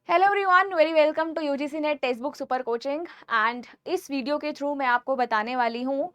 Hello everyone, very welcome to UGC NET text book super coaching. And इस video के through मैं आपको बताने वाली हूँ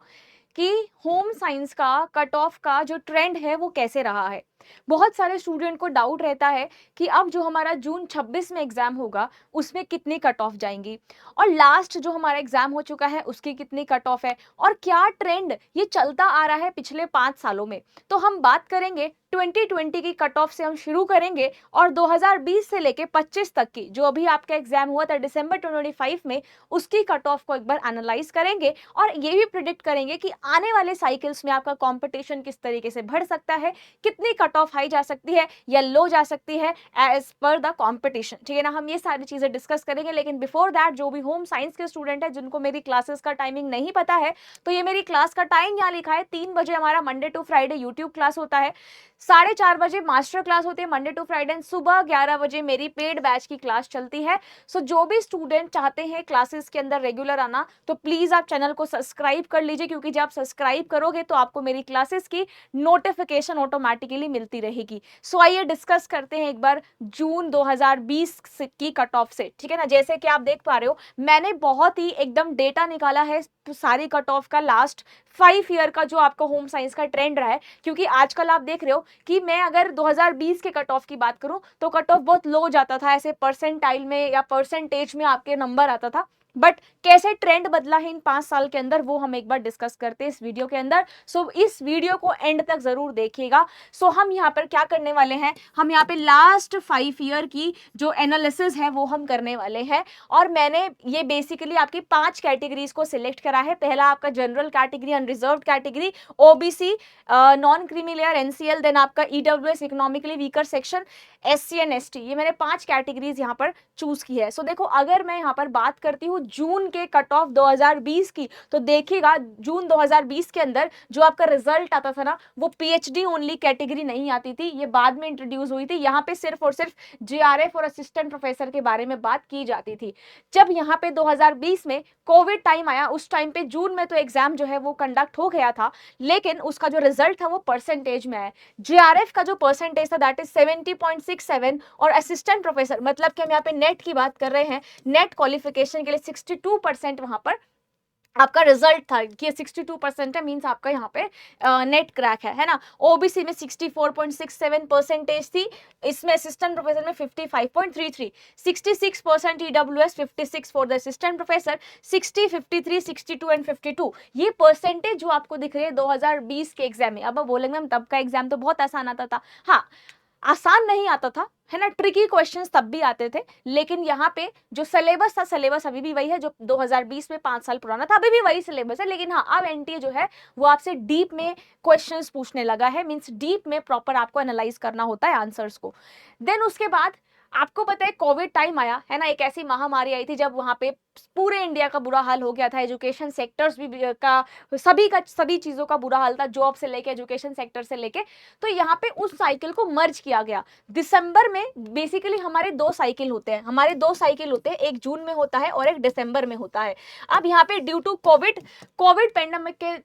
कि होम साइंस का कट ऑफ का जो ट्रेंड है वो कैसे रहा है। बहुत सारे स्टूडेंट को डाउट रहता है कि अब जो हमारा जून 26 में एग्जाम होगा उसमें कितनी कट ऑफ जाएंगी, और लास्ट जो हमारा एग्जाम हो चुका है उसकी कितनी कट ऑफ है, और क्या ट्रेंड ये चलता आ रहा है पिछले 5 सालों में। तो हम बात करेंगे 2020 की कट ऑफ से, हम शुरू करेंगे और 2020 से लेके 25 तक की जो अभी आपका एग्जाम हुआ था दिसंबर 2025 में, उसकी कट ऑफ को एक बार एनालाइज करेंगे और ये भी प्रिडिक्ट करेंगे कि आने वाले साइकिल्स में आपका कंपटीशन किस तरीके से बढ़ सकता है, कितनी कट ऑफ हाई जा सकती है या लो जा सकती है एज पर द कंपटीशन। ठीक है ना, हम ये सारी चीजें डिस्कस करेंगे। लेकिन बिफोर दैट, जो भी होम साइंस के स्टूडेंट है जिनको मेरी क्लासेस का टाइमिंग नहीं पता है, तो ये मेरी क्लास का टाइम यहाँ लिखा है। 3 बजे हमारा Monday to Friday YouTube class होता है, 4:30 बजे मास्टर क्लास होती है मंडे टू फ्राइडे, सुबह 11 बजे मेरी पेड बैच की क्लास चलती है। सो जो भी स्टूडेंट चाहते हैं क्लासेस के अंदर रेगुलर आना, तो प्लीज आप चैनल को सब्सक्राइब कर लीजिए, क्योंकि जब आप सब्सक्राइब करोगे तो आपको मेरी क्लासेस की नोटिफिकेशन ऑटोमेटिकली मिलती रहेगी। सो आइए डिस्कस करते हैं एक बार जून 2020 की कट ऑफ से। ठीक है ना, जैसे कि आप देख पा रहे हो मैंने बहुत ही एकदम डेटा निकाला है सारी कट ऑफ का, लास्ट 5 ईयर का जो आपका होम साइंस का ट्रेंड रहा है। क्योंकि आजकल आप देख रहे हो कि मैं अगर 2020 के कट ऑफ की बात करूं तो कट ऑफ बहुत लो जाता था, ऐसे परसेंटाइल में या परसेंटेज में आपके नंबर आता था। बट कैसे ट्रेंड बदला है इन 5 साल के अंदर, वो हम एक बार डिस्कस करते हैं इस वीडियो के अंदर। सो इस वीडियो को एंड तक जरूर देखिएगा। सो हम यहाँ पर क्या करने वाले हैं, हम यहाँ पे लास्ट 5 ईयर की जो एनालिसिस है वो हम करने वाले हैं। और मैंने ये बेसिकली आपकी 5 कैटेगरीज को सिलेक्ट करा है। पहला आपका general category, unreserve category, OBC, non creamy layer, NCL, then आपका EWS, economically weaker section, SC and ST. ये मैंने 5 कैटेगरीज यहाँ पर चूज की है। सो देखो, अगर मैं यहाँ पर बात करती हूँ जून के कट ऑफ 2020 की, तो देखिएगा जून 2020 के अंदर जो आपका रिजल्ट आता था ना, वो पीएचडी ओनली कैटेगरी नहीं आती थी, ये बाद में इंट्रोड्यूस हुई थी। यहाँ पे सिर्फ और सिर्फ जेआरएफ और असिस्टेंट प्रोफेसर के बारे में बात की जाती थी। जब यहाँ पे 2020 में कोविड टाइम आया, उस टाइम पे जून में तो एग्जाम जो है वो कंडक्ट हो गया था, लेकिन उसका जो रिजल्ट था वो परसेंटेज में आया। जेआरएफ का जो परसेंटेज था दैट इज 70.67, और असिस्टेंट प्रोफेसर मतलब कि हम यहाँ पे नेट की बात कर रहे हैं, नेट क्वालिफिकेशन के लिए 62% वहां पर आपका रिजल्ट था कि 62% है, मींस आपका यहाँ पे नेट क्रैक है ना। ओबीसी में 64.67 परसेंटेज थी, इसमें असिस्टेंट प्रोफेसर में 55.33, 66% EWS, 56 for the assistant professor, 60, 53, 62 and 52। ये परसेंटेज जो आपको दिख रही है 2020 के एग्जाम में। अब आप बोलेंगे मैम तब का एग्जाम तो बहुत आसान आता था। हाँ, आसान नहीं आता था, है ना, ट्रिकी क्वेश्चंस तब भी आते थे, लेकिन यहाँ पे जो सिलेबस था, सिलेबस अभी भी वही है जो 2020 में 5 साल पुराना था, अभी भी वही सिलेबस है। लेकिन हाँ, अब एनटीए जो है वो आपसे डीप में क्वेश्चंस पूछने लगा है, मींस डीप में प्रॉपर आपको एनालाइज करना होता है आंसर्स को। देन उसके बाद आपको पता है कोविड टाइम आया है ना, एक ऐसी महामारी आई थी जब वहां पे पूरे इंडिया का बुरा हाल हो गया था, एजुकेशन सेक्टर्स भी का सभी चीजों का बुरा हाल था, जॉब से लेके एजुकेशन सेक्टर से लेके। तो यहाँ पे उस साइकिल को मर्ज किया गया दिसंबर में। बेसिकली हमारे 2 साइकिल होते हैं, एक जून में होता है और एक दिसंबर में होता है। अब यहाँ पे ड्यू टू कोविड पेंडेमिक के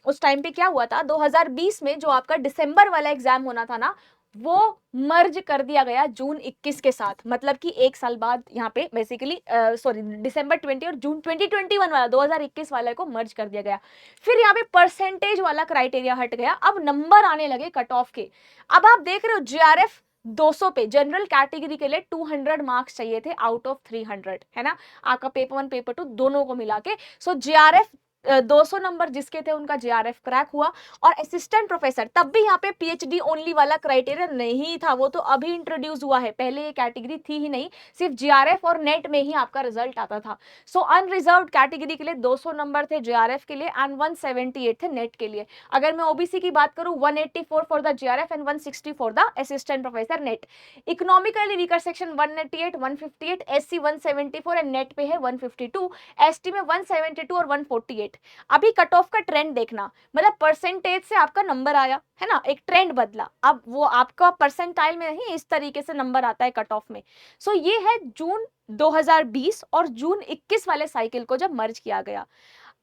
उस टाइम पे क्या हुआ था, 2020 में जो आपका दिसंबर वाला एग्जाम होना था ना, वो मर्ज कर दिया गया जून 21 के साथ। मतलब कि एक साल बाद यहाँ पे बेसिकली सॉरी दिसंबर 20 और जून 2021 वाला 2021 वाला को मर्ज कर दिया गया। फिर यहाँ पे परसेंटेज वाला क्राइटेरिया हट गया, अब नंबर आने लगे कट ऑफ के। अब आप देख रहे हो जेआरएफ 200 पे, जनरल कैटेगरी के लिए 200 मार्क्स चाहिए थे आउट ऑफ 300, है ना, आपका पेपर 1 पेपर 2 दोनों को मिला के। सो जेआरएफ 200 नंबर जिसके थे उनका जेआरएफ क्रैक हुआ। और असिस्टेंट प्रोफेसर तब भी यहाँ पे पीएचडी ओनली वाला क्राइटेरिया नहीं था, वो तो अभी इंट्रोड्यूस हुआ है, पहले ये कैटेगरी थी ही नहीं, सिर्फ जेआरएफ और नेट में ही आपका रिजल्ट आता था। सो अनरिजर्व्ड कैटेगरी के लिए 200 नंबर थे जेआरएफ के लिए एंड 178 थे नेट के लिए। अगर मैं ओबीसी की बात करूं 184 for the JRF and 160 for the assistant professor net. Economically weaker section 188, 158, SC 174 and net पे है 152, एसटी में 172 और 148। अभी कट ऑफ का ट्रेंड देखना, मतलब परसेंटेज से आपका नंबर आया है ना, एक ट्रेंड बदला। अब वो आपका परसेंटाइल में नहीं, इस तरीके से नंबर आता है कट ऑफ में। सो ये है जून 2020 और जून 21 वाले साइकिल को जब मर्ज किया गया।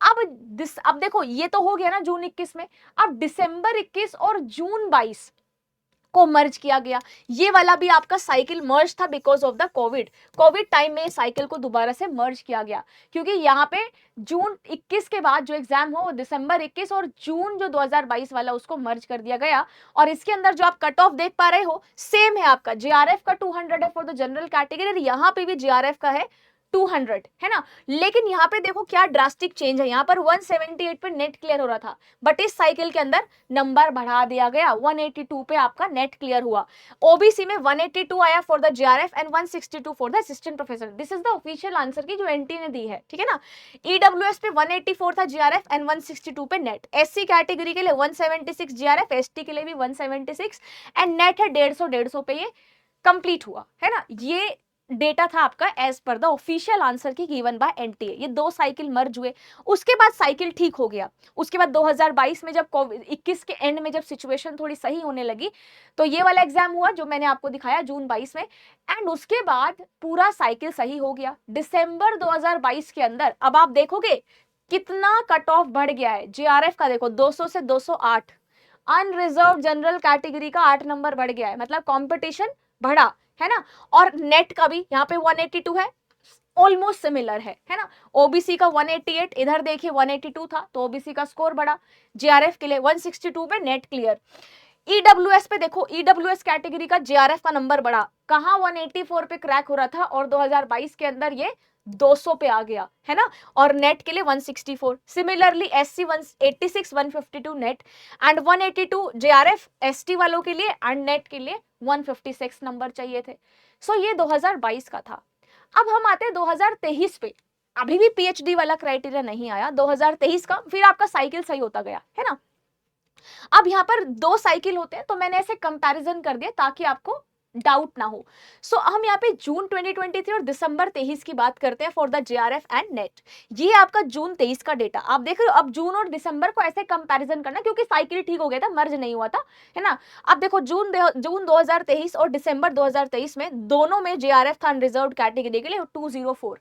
अब देखो, ये तो हो गया ना जून 21 में। अब दिसंबर 21 और जून 22, को मर्ज किया गया। ये वाला भी आपका साइकिल मर्ज था because of the Covid time में साइकिल को दोबारा से मर्ज किया गया, क्योंकि यहाँ पे जून 21 के बाद जो एग्जाम हो वो दिसंबर 21 और जून जो 2022 वाला उसको मर्ज कर दिया गया। और इसके अंदर जो आप कट ऑफ देख पा रहे हो सेम है, आपका जीआरएफ का 200 है फॉर द जनरल कैटेगरी और यहाँ पे भी जीआरएफ का है 200, है ना। लेकिन यहाँ पे देखो क्या ड्रास्टिक चेंज है, यहाँ पर 178 पे नेट क्लियर हो रहा था, बट इस साइकिल के अंदर नंबर बढ़ा दिया गया, 182 पे आपका नेट क्लियर हुआ। ओबीसी में 182 आया for the GRF and 162 for the assistant professor. This is the official answer की जो एनटी ने दी है, ठीक है ना। ईडब्ल्यूएस पे 184 था जीआरएफ एंड 162 पे नेट। एससी कैटेगरी के लिए 176 जीआरएफ, एसटी के लिए भी 176 एंड नेट है 150 पे ये कंप्लीट हुआ, है ना। ये डेटा था आपका as per the official answer key given by NTA. ये दो साइकिल मर्ज हुए, उसके बाद साइकिल ठीक हो गया। उसके बाद 2022 में जब कोविड 21 के एंड में जब सिचुएशन थोड़ी सही होने लगी तो ये वाला एग्जाम हुआ जो मैंने आपको दिखाया जून 22 में, एंड उसके बाद पूरा साइकिल सही हो गया। दिसंबर 2022 के अंदर अब आप देखोगे कितना कट ऑफ बढ़ गया है। जीआरएफ का देखो 200 से 208, अनरिजर्व जनरल कैटेगरी का 8 नंबर बढ़ गया है, मतलब कंपटीशन बढ़ा, है ना। और नेट का भी यहाँ पे 182 है, ऑलमोस्ट सिमिलर है ना। ओबीसी का 188, इधर देखिए 182 था तो ओबीसी का स्कोर बढ़ा। जीआरएफ के लिए 162 पे नेट क्लियर। ईडब्ल्यूएस पे देखो, ईडब्ल्यूएस कैटेगरी का जीआरएफ का नंबर बढ़ा, कहाँ 184 पे क्रैक हो रहा था और 2022 के अंदर ये 200 पे आ गया, है ना। और नेट के लिए 164। Similarly SC 186, 152 net and 182 GRF ST वालों के लिए एंड नेट के लिए 156 नंबर चाहिए थे। सो ये 2022 का था। अब हम आते हैं 2023 पे, अभी भी पीएचडी वाला क्राइटेरिया नहीं आया 2023 का, फिर आपका साइकिल सही होता गया, है ना। अब यहाँ पर दो साइकिल होते हैं तो मैंने ऐसे कंपैरिजन कर दिया ताकि आपको डाउट ना हो। सो हम यहाँ पे जून 2023 और दिसंबर 23 की बात करते हैं for the GRF and net. ये आपका जून 23 का डेटा आप देख रहे हो। अब जून और दिसंबर को ऐसे कंपैरिजन करना क्योंकि साइकिल ठीक हो गया था, मर्ज नहीं हुआ था, है ना। अब देखो जून 2023 और दिसंबर 2023 में दोनों में जीआरएफ था अनरिजर्व कैटेगरी के लिए 204,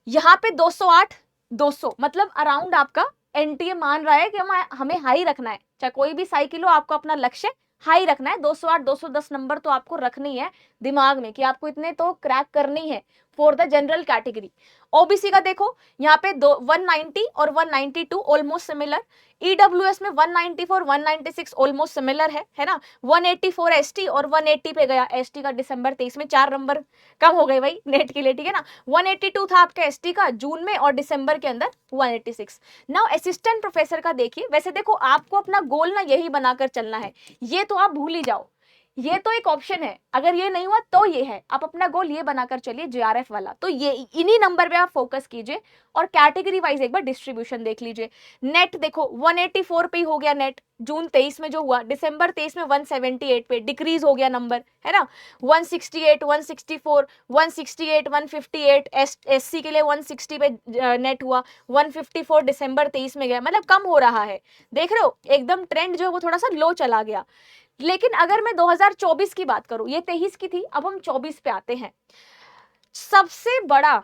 यहाँ पे 208, 200, मतलब अराउंड आपका एनटीए मान रहा है कि हमें हाई रखना है, चाहे कोई भी साइकिल हो आपको अपना लक्ष्य हाई रखना है। 208 210 नंबर तो आपको रखनी है दिमाग में कि आपको इतने तो क्रैक करनी है for the general category. OBC का देखो यहाँ पे 190 और 192 ऑलमोस्ट सिमिलर। ईडब्ल्यूएस में 194 196 ऑलमोस्ट सिमिलर है ना। 184 एसटी और 180 पे गया एसटी का दिसंबर 23 में, 4 नंबर कम हो गए भाई नेट के लिए, ठीक है ना। 182 था आपका एसटी का जून में और दिसंबर के अंदर 186। नाउ असिस्टेंट प्रोफेसर का देखिए, वैसे देखो आपको अपना गोल ना यही बनाकर चलना है, ये तो आप भूल ही जाओ, ये तो एक ऑप्शन है, अगर ये नहीं हुआ तो ये है, आप अपना गोल ये बनाकर चलिए जीआरएफ वाला, तो ये इन्हीं नंबर पे आप फोकस कीजिए और कैटेगरी वाइज एक बार डिस्ट्रीब्यूशन देख लीजिए। नेट देखो 184 पे ही हो गया नेट जून 23 में जो हुआ, दिसंबर 23 में 178 पे डिक्रीज हो गया नंबर, है ना। 168 164 168 158 एससी के लिए 160 पे नेट हुआ, 154 दिसंबर 23 में गया, मतलब कम हो रहा है, देख रहे हो एकदम ट्रेंड जो है वो थोड़ा सा लो चला गया। लेकिन अगर मैं 2024 की बात करूं, ये 23 की थी, अब हम 24 पे आते हैं। सबसे बड़ा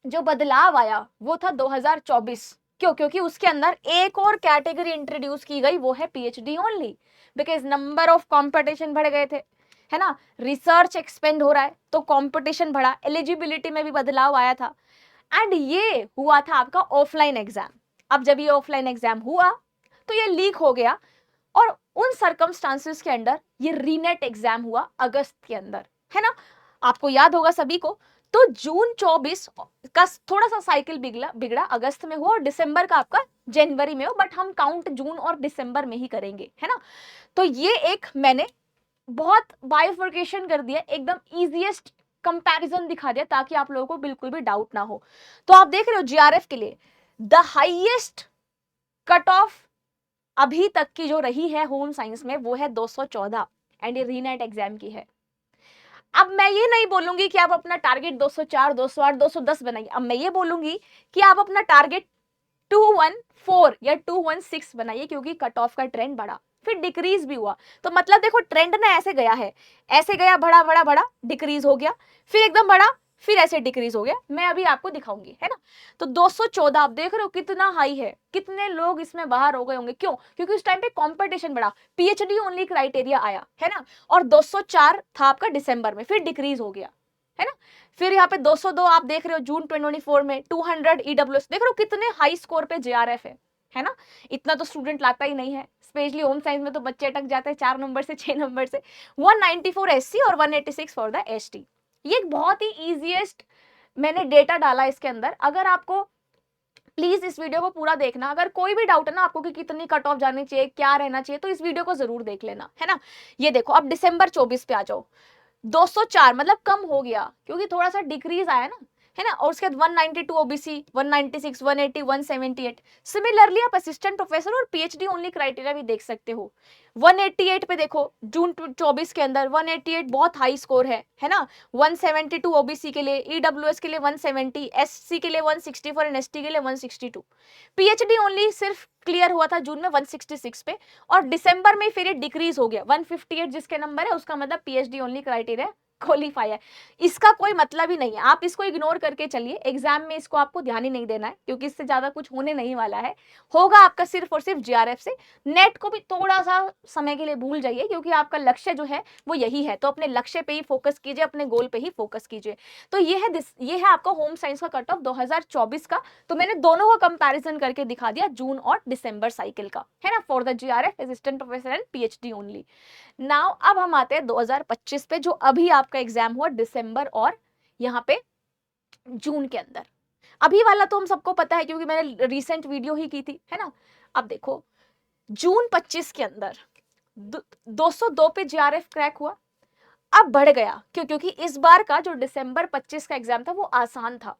जो बदलाव आया वो था 2024, क्यों? क्योंकि उसके अंदर एक और कैटेगरी इंट्रोड्यूस की गई, वो है PhD only, because number of competition बढ़ गए थे, है ना। रिसर्च एक्सपेंड हो रहा है तो कंपटीशन बढ़ा, एलिजिबिलिटी में भी बदलाव आया था एंड ये हुआ था आपका ऑफलाइन एग्जाम। अब जब ये ऑफलाइन एग्जाम हुआ तो ये लीक हो गया और उन सर्कमस्टांसेस के अंदर ये रीनेट एग्जाम हुआ अगस्त के अंदर, है ना। आपको याद होगा सभी को, तो जून 24 का थोड़ा सा साइकिल बिगड़ा अगस्त में हुआ और दिसंबर का आपका जनवरी में हो, बट हम काउंट जून और दिसंबर में ही करेंगे, है ना। तो ये एक मैंने बहुत बाइफर्केशन कर दिया, एकदम इजीएस्ट कंपैरिजन दिखा दिया ताकि आप लोगों को बिल्कुल भी डाउट ना हो। तो आप देख रहे हो जीआरएफ के लिए द हाईएस्ट कट ऑफ अभी तक की जो रही है होम साइंस में वो है 214 एंड ये रीनेट एग्जाम की है। अब मैं ये नहीं बोलूंगी कि आप अपना टारगेट 204 208 210 बनाइए, अब मैं ये बोलूंगी कि आप अपना टारगेट 214 या 216 बनाइए, क्योंकि कट ऑफ का ट्रेंड बढ़ा फिर डिक्रीज भी हुआ। तो मतलब देखो ट्रेंड ना ऐसे गया है, ऐसे गया, बढ़ा बढ़ा बढ़ा, डिक्रीज हो गया, फिर एकदम बढ़ा, फिर ऐसे डिक्रीज हो गया, मैं अभी आपको दिखाऊंगी, है ना। तो 214 आप देख रहे हो कितना हाई है, कितने लोग इसमें बाहर हो गए होंगे, क्यों? क्योंकि उस टाइम पे कंपटीशन बढ़ा, पीएचडी ओनली क्राइटेरिया आया, है ना। और 204 था आपका दिसंबर में, फिर डिक्रीज हो गया, है ना। फिर यहाँ पे 202 आप देख रहे हो जून 2024 में, 200 ईडब्ल्यूएस देख रहे हो कितने हाई स्कोर पे जेआरएफ है ना। इतना तो स्टूडेंट लाता ही नहीं है, स्पेशली होम साइंस में तो बच्चे अटक जाते हैं 4 नंबर से 6 नंबर से। 194 एससी और 186 फॉर द एसटी। ये एक बहुत ही इजीएस्ट मैंने डेटा डाला इसके अंदर। अगर आपको, प्लीज इस वीडियो को पूरा देखना, अगर कोई भी डाउट है ना आपको कि कितनी कट ऑफ जानी चाहिए, क्या रहना चाहिए, तो इस वीडियो को जरूर देख लेना, है ना। ये देखो अब दिसंबर 24 पे आ जाओ, 204 मतलब कम हो गया क्योंकि थोड़ा सा डिक्रीज आया ना, है ना। और उसके बाद 192 ओबीसी, 196, 180, 178। सिमिलरली आप असिस्टेंट प्रोफेसर और पीएचडी ओनली क्राइटेरिया भी देख सकते हो। 188 पे देखो जून 24 के अंदर 188 बहुत हाई स्कोर है ना। 172 ओबीसी के लिए, ईडब्ल्यूएस के लिए 170, एससी के लिए 164 और एसटी के लिए 162। पीएचडी ओनली सिर्फ क्लियर हुआ था जून में 166 पे, और दिसंबर में फिर ये डिक्रीज हो गया 158 जिसके नंबर है, उसका मतलब पीएचडी ओनली क्राइटेरिया क्वालिफाई है। इसका कोई मतलब ही नहीं है, आप इसको इग्नोर करके चलिए, एग्जाम में इसको आपको ध्यान ही नहीं देना है क्योंकि इससे ज्यादा कुछ होने नहीं वाला है। होगा आपका सिर्फ और सिर्फ जीआरएफ से। नेट को भी थोड़ा सा समय के लिए भूल जाइए क्योंकि आपका लक्ष्य जो है वो यही है, तो अपने लक्ष्य पे ही फोकस कीजिए, अपने गोल पे ही फोकस कीजिए। तो ये है आपका होम साइंस का कट ऑफ 2024 का। तो मैंने दोनों का कंपैरिजन करके दिखा दिया, जून और दिसंबर साइकिल का, है ना, for the GRF assistant professor and PhD only. Now अब हम आते हैं 2025 पे, जो अभी आपका एग्जाम हुआ दिसंबर और यहाँ पे जून के अंदर। अभी वाला तो हम सबको पता है क्योंकि मैंने रिसेंट वीडियो ही की थी, है ना। अब देखो जून 25 के अंदर 202 पे जीआरएफ क्रैक हुआ, अब बढ़ गया क्यों? क्योंकि इस बार का जो दिसंबर 25 का एग्जाम था वो आसान था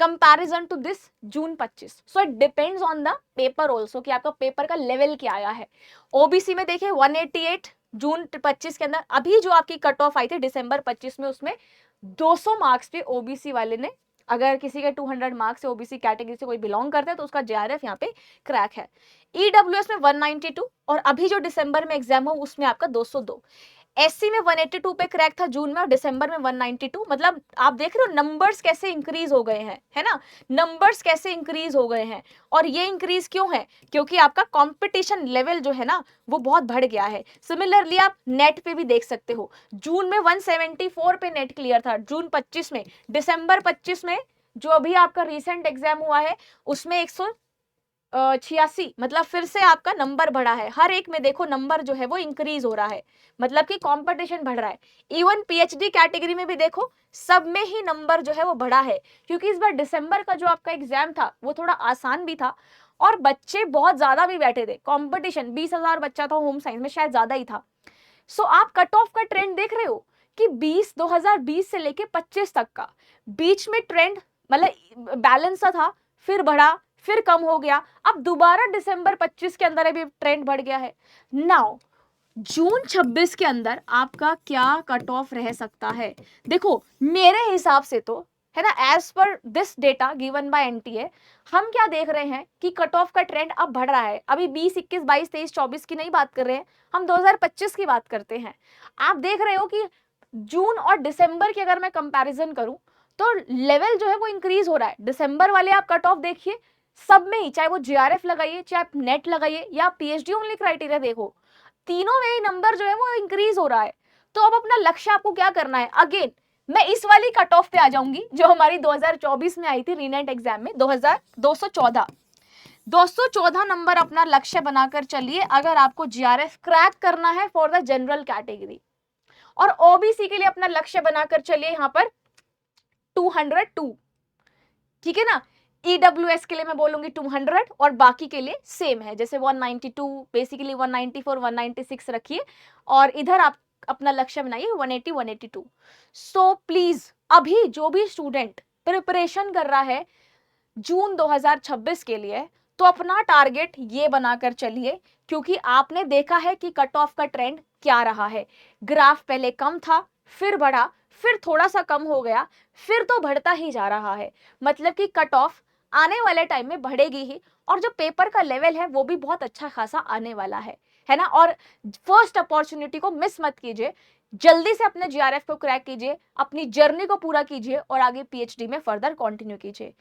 comparison to this June 25। So it depends on the paper also कि आपका पेपर का लेवल क्या आया है। ओबीसी में देखिए 188 जून 25 के अंदर, अभी जो आपकी कट ऑफ आई थी दिसंबर 25 में, उसमें 200 मार्क्स पे ओबीसी वाले ने, अगर किसी के 200 मार्क्स से ओबीसी कैटेगरी से कोई बिलोंग करता है तो उसका जेआरएफ यहाँ पे क्रैक है। ईडब्ल्यूएस में 192 और अभी जो दिसंबर में एग्जाम हो उसमें आपका 202। एससी में 182 पे क्रैक था जून में और दिसंबर में 192। मतलब आप देख रहे हो नंबर्स कैसे इंक्रीज हो गए हैं, है ना, नंबर्स कैसे इंक्रीज हो गए हैं। और ये इंक्रीज क्यों है? क्योंकि आपका कंपटीशन लेवल जो है ना वो बहुत बढ़ गया है। सिमिलरली आप नेट पे भी देख सकते हो, जून में 174 पे नेट क्लियर था जून 25 में, दिसंबर 25 में जो अभी आपका रिसेंट एग्जाम हुआ है उसमें 186, मतलब फिर से आपका नंबर बढ़ा है। हर एक में देखो नंबर जो है वो इंक्रीज हो रहा है, मतलब कि कंपटीशन बढ़ रहा है। इवन पीएचडी कैटेगरी में भी देखो सब में ही नंबर जो है वो बढ़ा है, क्योंकि इस बार दिसंबर का जो आपका एग्जाम था वो थोड़ा आसान भी था और बच्चे बहुत ज्यादा भी बैठे थे। कंपटीशन 20,000 बच्चा था होम साइंस में, शायद ज्यादा ही था। सो आप कट ऑफ का ट्रेंड देख रहे हो कि 2020 से लेके 25 तक का बीच में ट्रेंड मतलब बैलेंस सा था, फिर बढ़ा, फिर कम हो गया, अब दोबारा दिसंबर 25 के अंदर अभी ट्रेंड बढ़ गया है। नाउ जून 26 के अंदर आपका क्या कट ऑफ रह सकता है? देखो मेरे हिसाब से तो, है ना, as per this data given by NTA, हम क्या देख रहे हैं कि कट ऑफ का ट्रेंड अब बढ़ रहा है। अभी 20, 21, 22, 23, 24 की नहीं बात कर रहे हैं, हम 2025 की बात करते हैं। आप देख रहे हो कि जून और दिसंबर की अगर मैं कंपैरिजन करूं तो लेवल जो है वो इंक्रीज हो रहा है। दिसंबर वाले आप कट ऑफ देखिए, सब में ही, चाहे वो जीआरएफ लगाइए, चाहे आप नेट लगाइए या पीएचडी ओनली क्राइटेरिया देखो, तीनों में ही नंबर जो है वो इंक्रीज हो रहा है। तो अब अपना लक्ष्य आपको क्या करना है? अगेन मैं इस वाली कट ऑफ पे आ जाऊंगी जो हमारी 2024 में आई थी रीनेट एग्जाम में, 214 नंबर अपना लक्ष्य बनाकर चलिए अगर आपको जीआरएफ क्रैक करना है फॉर द जनरल कैटेगरी। और ओबीसी के लिए अपना लक्ष्य बनाकर चलिए यहाँ पर 202, ठीक है ना। ईडब्ल्यूएस के लिए मैं बोलूंगी 200 और बाकी के लिए सेम है, जैसे 192 बेसिकली 194 196 रखिए और इधर आप अपना लक्ष्य बनाइए 180 182। सो प्लीज अभी जो भी स्टूडेंट प्रिपरेशन कर रहा है जून 2026 के लिए, तो अपना टारगेट ये बनाकर चलिए, क्योंकि आपने देखा है कि कट ऑफ का ट्रेंड क्या रहा है। ग्राफ पहले कम था, फिर बढ़ा, फिर थोड़ा सा कम हो गया, फिर तो बढ़ता ही जा रहा है। मतलब कि कट ऑफ आने वाले टाइम में बढ़ेगी ही, और जो पेपर का लेवल है वो भी बहुत अच्छा खासा आने वाला है ना। और फर्स्ट अपॉर्चुनिटी को मिस मत कीजिए जल्दी से अपने जीआरएफ को क्रैक कीजिए, अपनी जर्नी को पूरा कीजिए और आगे पीएचडी में फर्दर कंटिन्यू कीजिए।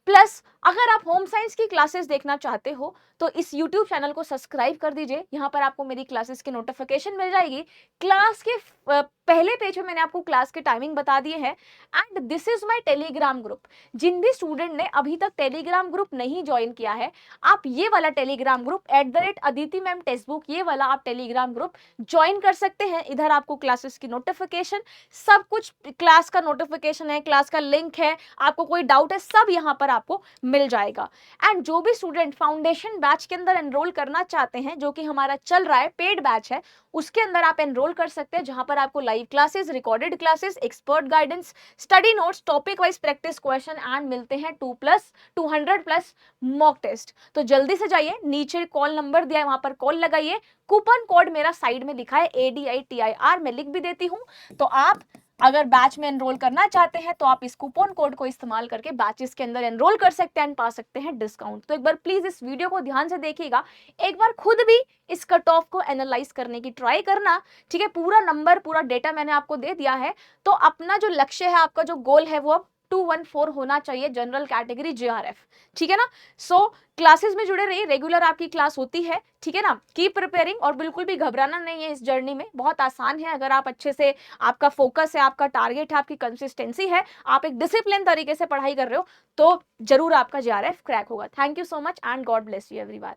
प्लस अगर आप होम साइंस की क्लासेस देखना चाहते हो तो इस यूट्यूब चैनल को सब्सक्राइब कर दीजिए। यहाँ पर आपको मेरी क्लासेस की नोटिफिकेशन मिल जाएगी। क्लास के पहले पेज में मैंने आपको क्लास के टाइमिंग बता दिए हैं। And this is my Telegram group. जिन भी स्टूडेंट ने अभी तक टेलीग्राम ग्रुप नहीं ज्वाइन किया है, आप ये वाला Telegram group @Aditi ma'am textbook, ये वाला आप टेलीग्राम ग्रुप ज्वाइन कर सकते हैं। इधर आपको क्लासेस की नोटिफिकेशन, सब कुछ, क्लास का नोटिफिकेशन है, क्लास का लिंक है, आपको कोई डाउट है, सब यहाँ पर आपको मिल जाएगा। एंड जो भी स्टूडेंट फाउंडेशन बैच के अंदर एनरोल करना चाहते हैं, जो कि हमारा चल रहा है, पेड बैच है, उसके अंदर आप एनरोल कर सकते हैं, जहां पर आपको live classes, recorded classes, expert guidance, study notes, topic wise practice question and मिलते हैं 200+ मॉक टेस्ट। तो जल्दी से जाइए, नीचे कॉल नंबर दिया है, वहां पर कॉल लगाइए। कूपन कोड मेरा साइड में लिखा है ADITIR, मैं लिख भी देती हूं। तो आप अगर बैच में एनरोल करना चाहते हैं तो आप इस कूपन कोड को इस्तेमाल करके बैचेस के अंदर एनरोल कर सकते हैं एंड पा सकते हैं डिस्काउंट। तो एक बार प्लीज इस वीडियो को ध्यान से देखिएगा, एक बार खुद भी इस कट ऑफ को एनालाइज करने की ट्राई करना। ठीक है, पूरा नंबर, पूरा डेटा मैंने आपको दे दिया है। तो अपना जो लक्ष्य है, आपका जो गोल है, वो अब 214 होना चाहिए, जनरल कैटेगरी JRF। ठीक है ना। सो क्लासेस में जुड़े रहिए, रेगुलर आपकी क्लास होती है। ठीक है ना। कीप प्रिपेयरिंग और बिल्कुल भी घबराना नहीं है इस जर्नी में, बहुत आसान है। अगर आप अच्छे से, आपका फोकस है, आपका टारगेट है, आपकी कंसिस्टेंसी है, आप एक डिसिप्लिन तरीके से पढ़ाई कर रहे हो, तो जरूर आपका JRF क्रैक होगा। Thank you so much and God bless you everyone.